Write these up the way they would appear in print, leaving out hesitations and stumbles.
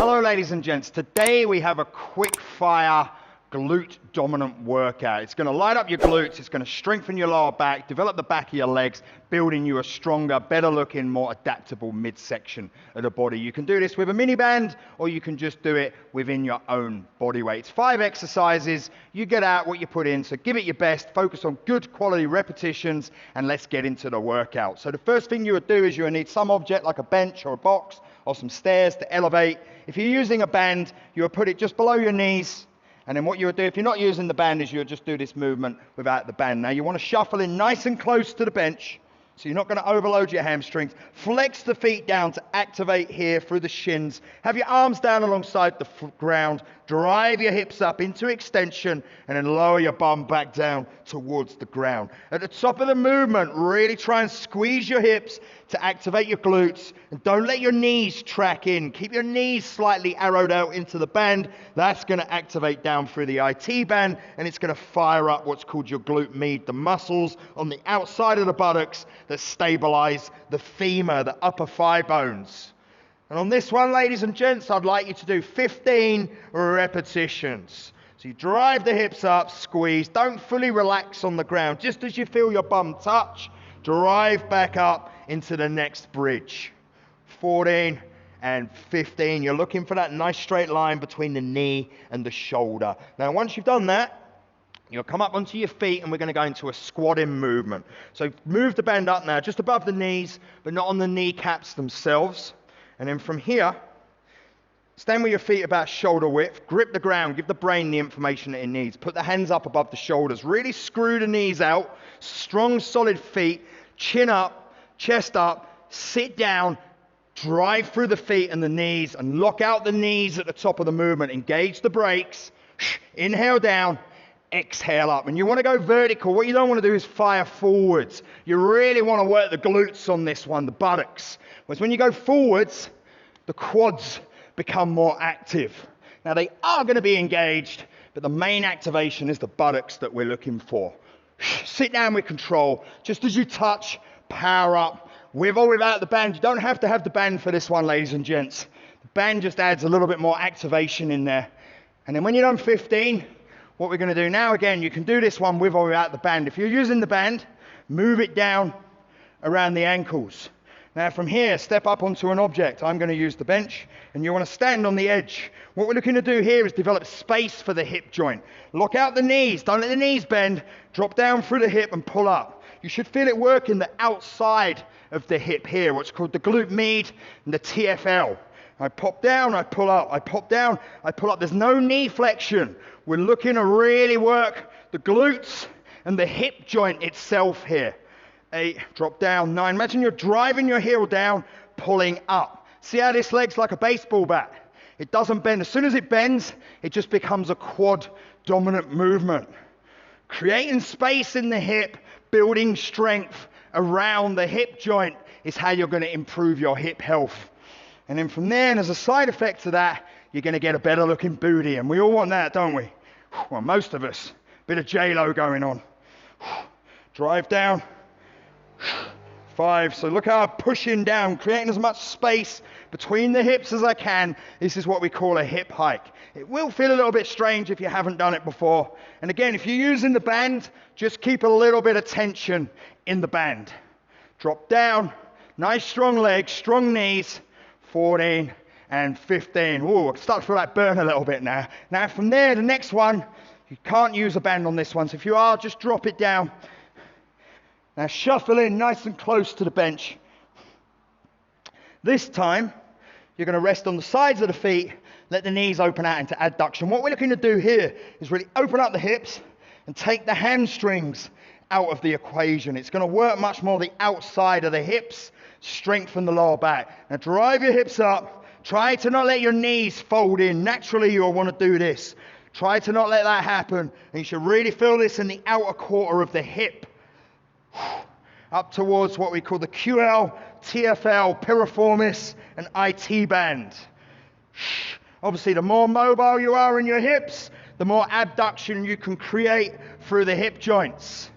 Hello ladies and gents, today we have a quick fire glute dominant workout. It's going to light up your glutes, it's going to strengthen your lower back, develop the back of your legs, building you a stronger, better looking, more adaptable midsection of the body. You can do this with a mini band or you can just do it within your own body weight. It's 5 exercises, you get out what you put in, so give it your best, focus on good quality repetitions, and let's get into the workout. So the first thing you would do is you would need some object like a bench or a box or some stairs to elevate. If you're using a band, you would put it just below your knees. And then what you would do, if you're not using the band, is you would just do this movement without the band. Now you want to shuffle in nice and close to the bench, so you're not going to overload your hamstrings. Flex the feet down to activate here through the shins. Have your arms down alongside the ground. Drive your hips up into extension and then lower your bum back down towards the ground. At the top of the movement, really try and squeeze your hips to activate your glutes. And don't let your knees track in. Keep your knees slightly arrowed out into the band. That's going to activate down through the IT band, and it's going to fire up what's called your glute med, the muscles on the outside of the buttocks that stabilize the femur, the upper thigh bones. And on this one, ladies and gents, I'd like you to do 15 repetitions. So you drive the hips up, squeeze, don't fully relax on the ground. Just as you feel your bum touch, drive back up into the next bridge. 14 and 15. You're looking for that nice straight line between the knee and the shoulder. Now, once you've done that, you'll come up onto your feet and we're going to go into a squatting movement. So move the band up now, just above the knees, but not on the kneecaps themselves. And then from here, stand with your feet about shoulder width, grip the ground, give the brain the information that it needs. Put the hands up above the shoulders, really screw the knees out, strong solid feet, chin up, chest up, sit down, drive through the feet and the knees and lock out the knees at the top of the movement. Engage the brakes, inhale down, exhale up. And you want to go vertical. What you don't want to do is fire forwards. You really want to work the glutes on this one, the buttocks. Whereas when you go forwards, the quads become more active. Now they are going to be engaged, but the main activation is the buttocks that we're looking for. Sit down with control. Just as you touch, power up. With or without the band. You don't have to have the band for this one, ladies and gents. The band just adds a little bit more activation in there. And then when you're done 15, what we're going to do now, again, you can do this one with or without the band. If you're using the band, move it down around the ankles. Now from here, step up onto an object. I'm going to use the bench, and you want to stand on the edge. What we're looking to do here is develop space for the hip joint. Lock out the knees. Don't let the knees bend. Drop down through the hip and pull up. You should feel it working the outside of the hip here, what's called the glute med and the TFL. I pop down, I pull up, I pop down, I pull up. There's no knee flexion. We're looking to really work the glutes and the hip joint itself here. 8, drop down, 9. Imagine you're driving your heel down, pulling up. See how this leg's like a baseball bat? It doesn't bend. As soon as it bends, it just becomes a quad dominant movement. Creating space in the hip, building strength around the hip joint is how you're going to improve your hip health. And then from there, and as a side effect to that, you're going to get a better looking booty. And we all want that, don't we? Well, most of us. Bit of J-Lo going on. Drive down. 5. So look how I'm pushing down, creating as much space between the hips as I can. This is what we call a hip hike. It will feel a little bit strange if you haven't done it before. And again, if you're using the band, just keep a little bit of tension in the band. Drop down, nice strong legs, strong knees. 14 and 15. Ooh, I start to feel like burn a little bit now. Now from there, the next one, you can't use a band on this one. So if you are, just drop it down. Now shuffle in nice and close to the bench. This time, you're going to rest on the sides of the feet, let the knees open out into adduction. What we're looking to do here is really open up the hips and take the hamstrings out of the equation. It's going to work much more the outside of the hips, strengthen the lower back. Now drive your hips up. Try to not let your knees fold in. Naturally, you'll want to do this. Try to not let that happen. And you should really feel this in the outer quarter of the hip. Up towards what we call the QL, TFL, piriformis, and IT band. Obviously, the more mobile you are in your hips, the more abduction you can create through the hip joints.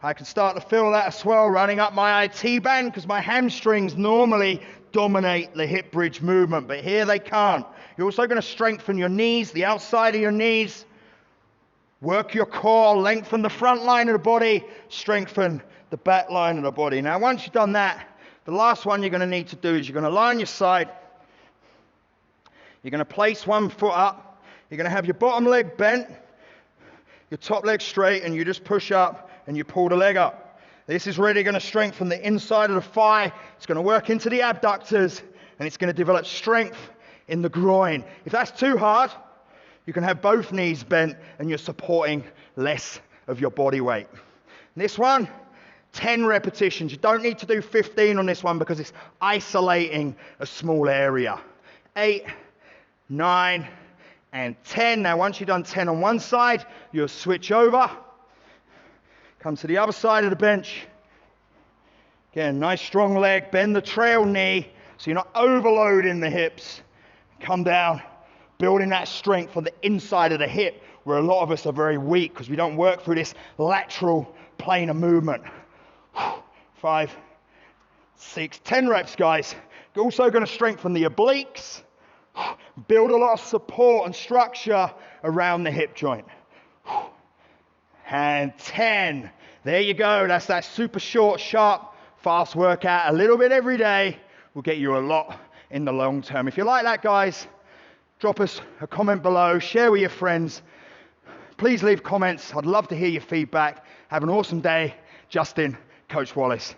I can start to feel that as well running up my IT band because my hamstrings normally dominate the hip bridge movement, but here they can't. You're also going to strengthen your knees, the outside of your knees. Work your core, lengthen the front line of the body, strengthen the back line of the body. Now, once you've done that, the last one you're going to need to do is you're going to lie on your side. You're going to place one foot up. You're going to have your bottom leg bent, your top leg straight, and you just push up and you pull the leg up. This is really going to strengthen the inside of the thigh. It's going to work into the abductors, and it's going to develop strength in the groin. If that's too hard, you can have both knees bent and you're supporting less of your body weight. This one, 10 repetitions. You don't need to do 15 on this one because it's isolating a small area. 8, 9, and 10. Now, once you've done 10 on one side, you'll switch over. Come to the other side of the bench. Again, nice strong leg. Bend the trail knee so you're not overloading the hips. Come down, building that strength on the inside of the hip, where a lot of us are very weak because we don't work through this lateral plane of movement. 5, 6, 10 reps, guys. You're also going to strengthen the obliques. Build a lot of support and structure around the hip joint. And 10. There you go. That's that super short, sharp, fast workout. A little bit every day will get you a lot in the long term. If you like that, guys, drop us a comment below. Share with your friends. Please leave comments. I'd love to hear your feedback. Have an awesome day. Justin, Coach Wallis.